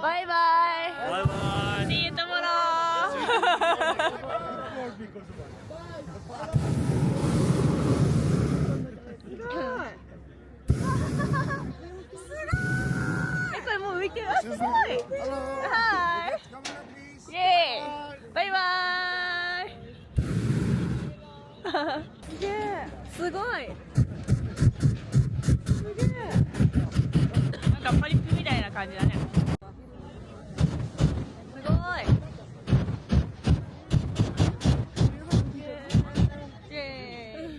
バイバイ。See you tomorrow. これもう浮いてる。あ、すごい。はい。イエーイ。バイバイ。すげえ。すごい。すげえ。なんかパリップみたいな感じだね。すごい。イエーイ。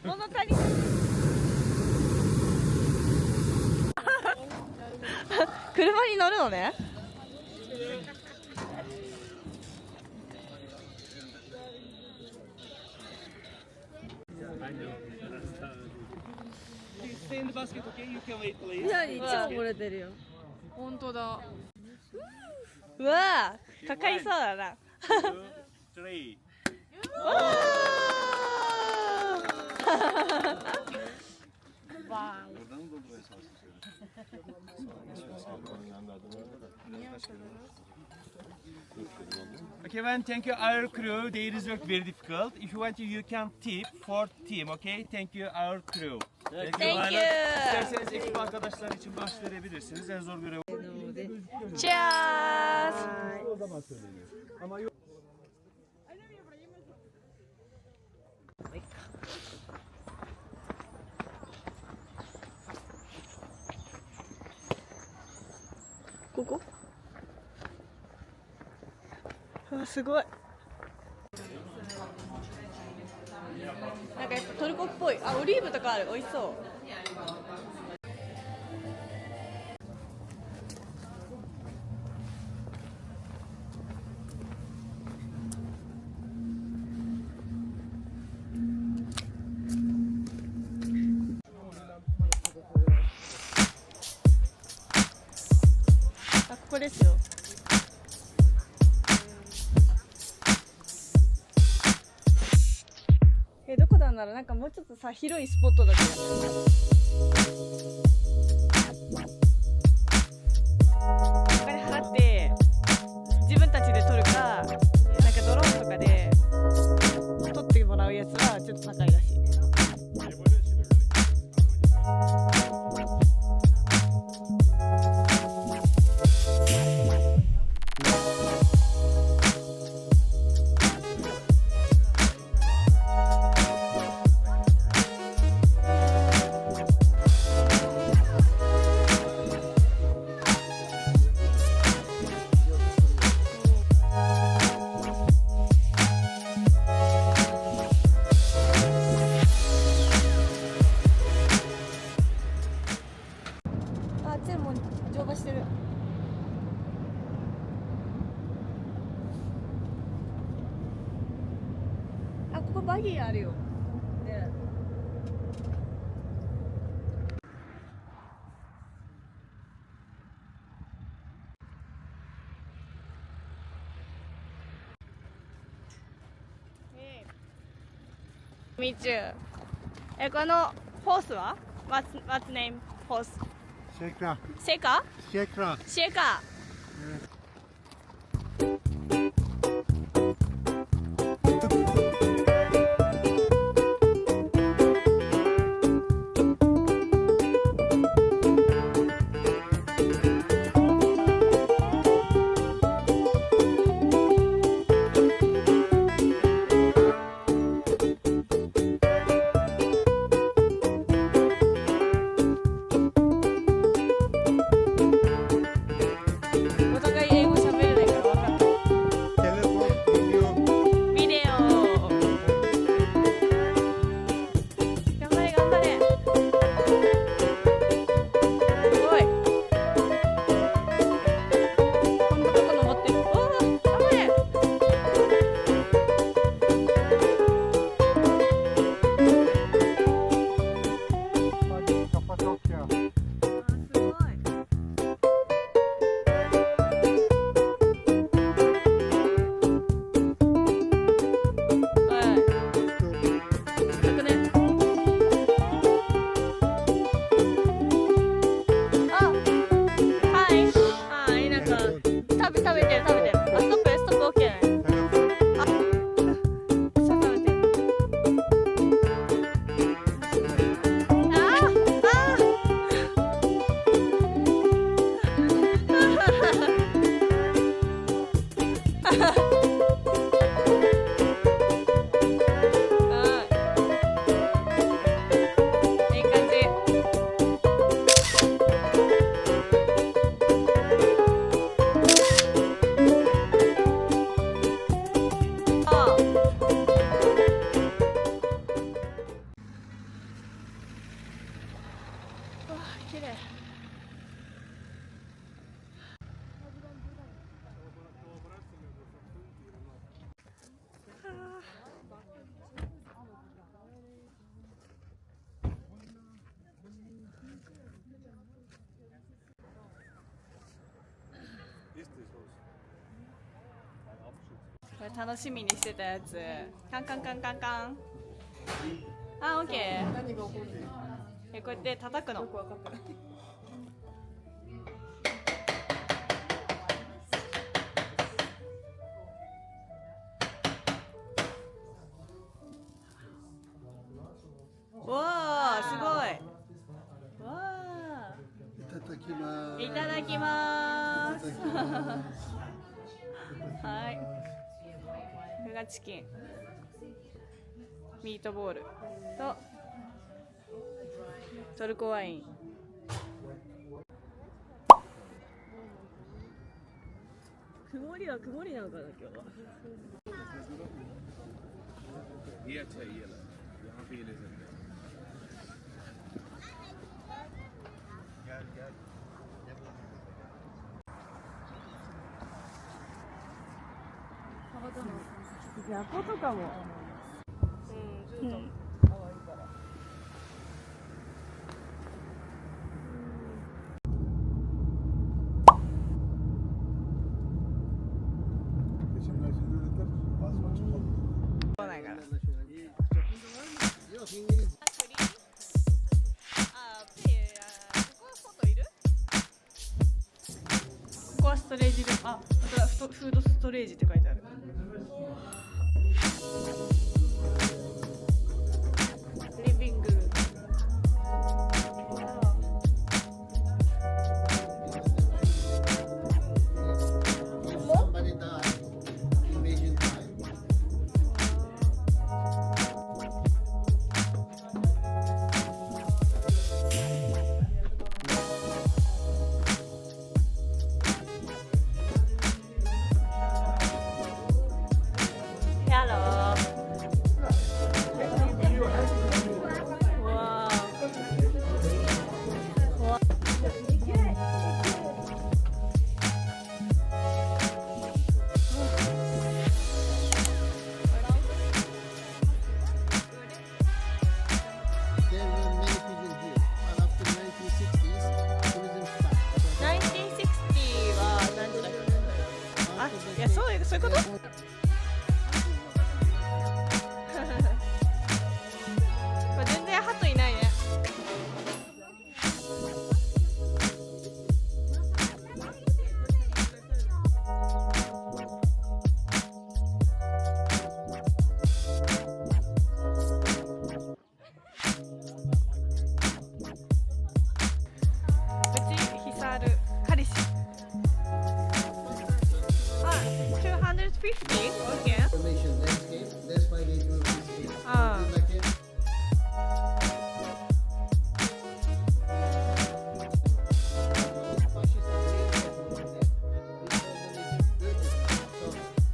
物足りない。車に乗るのね。いや、超漏れてるよ。本当だ。うわー、かかりそうだな。Okay, when thank you our crew. Their is work very difficult. If you want to, you can tip for team. Okay, thank you our crew. Thank you. İsterseniz ekip arkadaşlar için baş verebilirsiniz. En zor görev. Cheers. ここ？あ、すごい。なんかやっぱトルコっぽい。あ、オリーブとかある。美味しそう。あ、ここですよ。どこなんだろう。なんかもうちょっとさ、広いスポットだけど。お金払って自分たちで撮るか、なんかドローンとかで撮ってもらうやつはちょっと高いらしい。こバギーあるよ。ね。みちゅ。このホースは What's name ホース Shekra. シェカ Shekra. シェカお互い英語喋れないから分かんない Telephone, video. ビデオ頑張れ頑張れすごいこんなとこ登ってるおー頑張れCappadocia. すごい。はい高くねあはいはいなんか食べてるあストップオッケー草食べてるいい感じあわあ綺麗これ楽しみにしてたやつカンカンカンカンカンあ、オッケー何が起こるの？こうやって叩くのよくわかんない。わあすごいわあいただきますはいこれがチキンミートボールとトルコワイン曇りは曇りなのかな今日はये अच्छा है ये ला यहाँ पे ये ले सकते हैंヤコとかもうん来ないからここはストレージであ、本当だフードストレージって書いてあるリビングいや、そういうこと。全然ハトいないね。うちヒサル彼氏。250? Okay. Information landscape. That's why they do this. Ah. Like it. So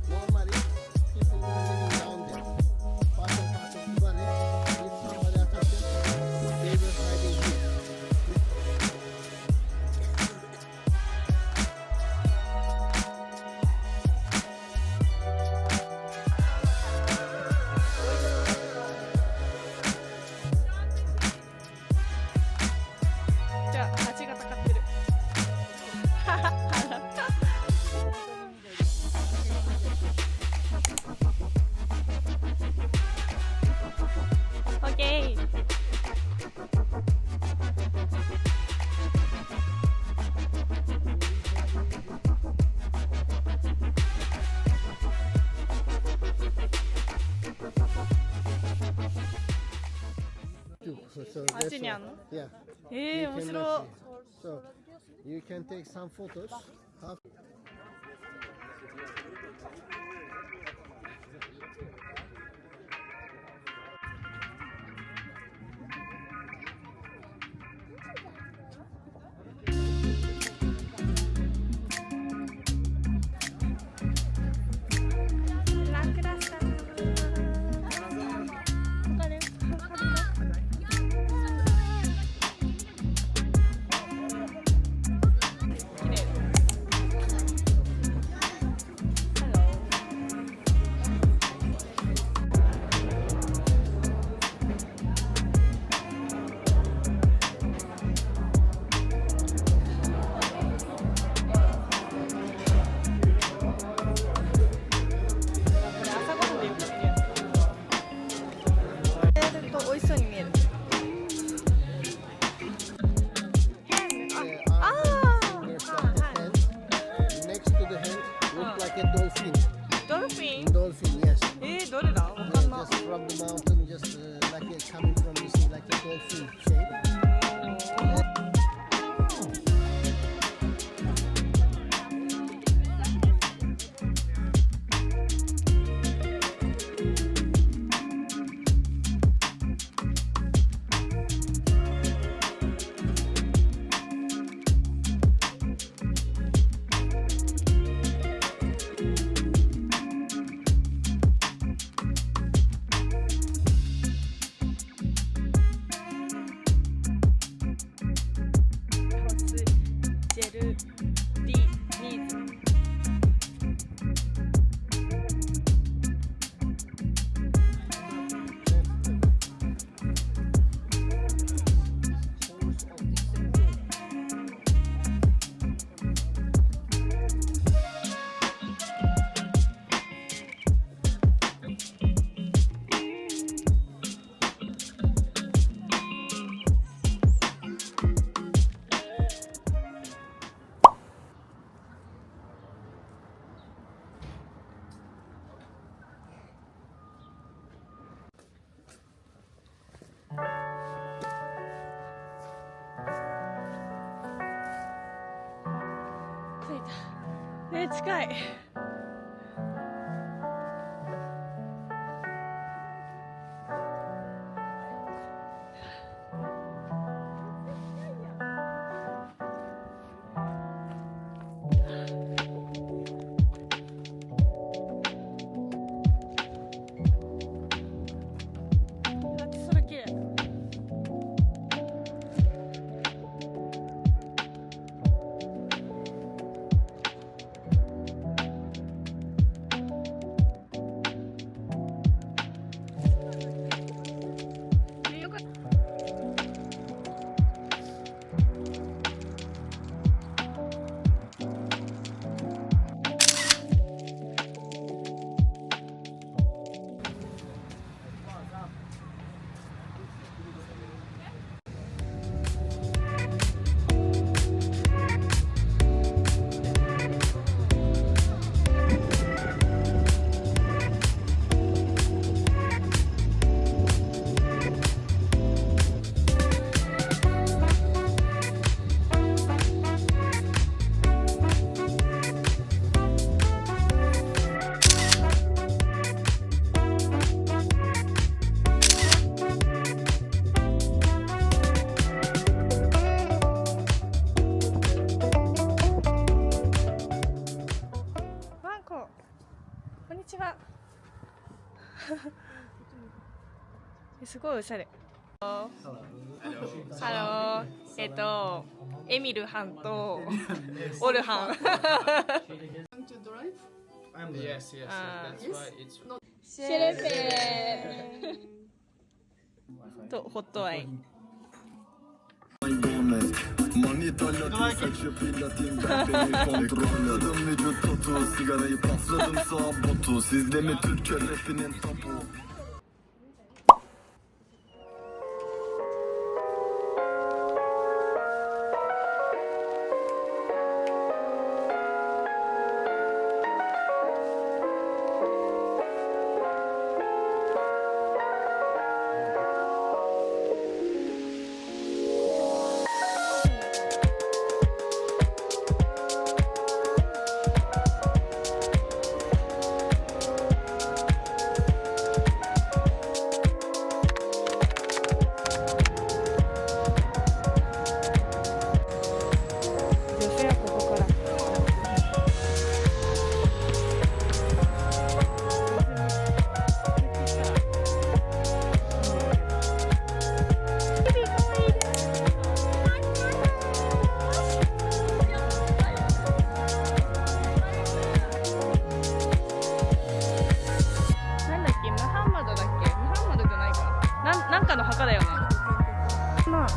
normally people who are living down there, part of the valley, if somebody attacks them, they will hide in here. Okay. あっちにあんの？ Yeah. 面 You can 白い。 So you can take some photos.美味しそうに見える。Next to the hand, look like a dolphin. ドルフィン？ Dolphin, yes. どれだ？わかんない Just from the mountain, just like it coming from the sea, like a dolphin shape.着いた。近い。空綺麗。ちは。すごいおしゃれ。ハロー。エミルハンとオルハン。Yes, yes, that's why it's シェレフェとホットアイ。 Manitalyat saçı platin ben beni kontrolladım vücut totu sigarayı pasladım sağ botu sizde mi Türkçe rapinin tabu.なんかの墓だよね。まあ。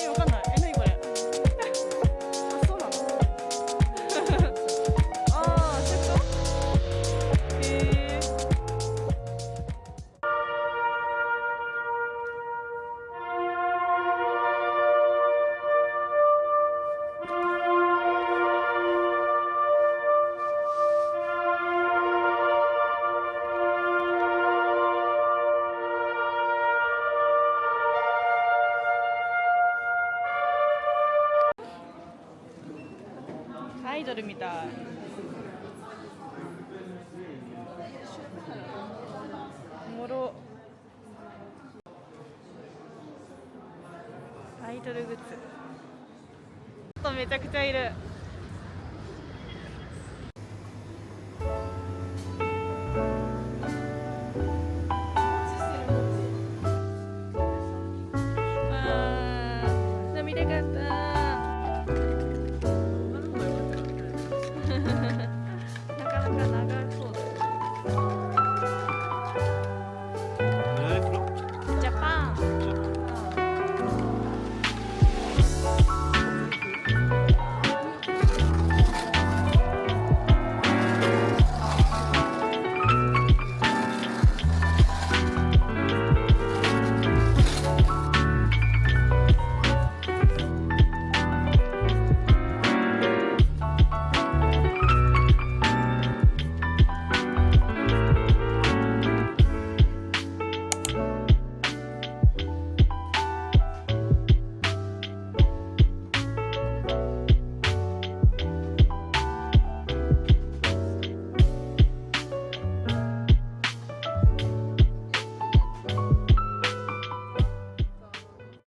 わかんない。何これ。あ、そうなの。ああ、そういうこと。へえ。アイドルみたい。おもろ。アイドルグッズ。めちゃくちゃいる。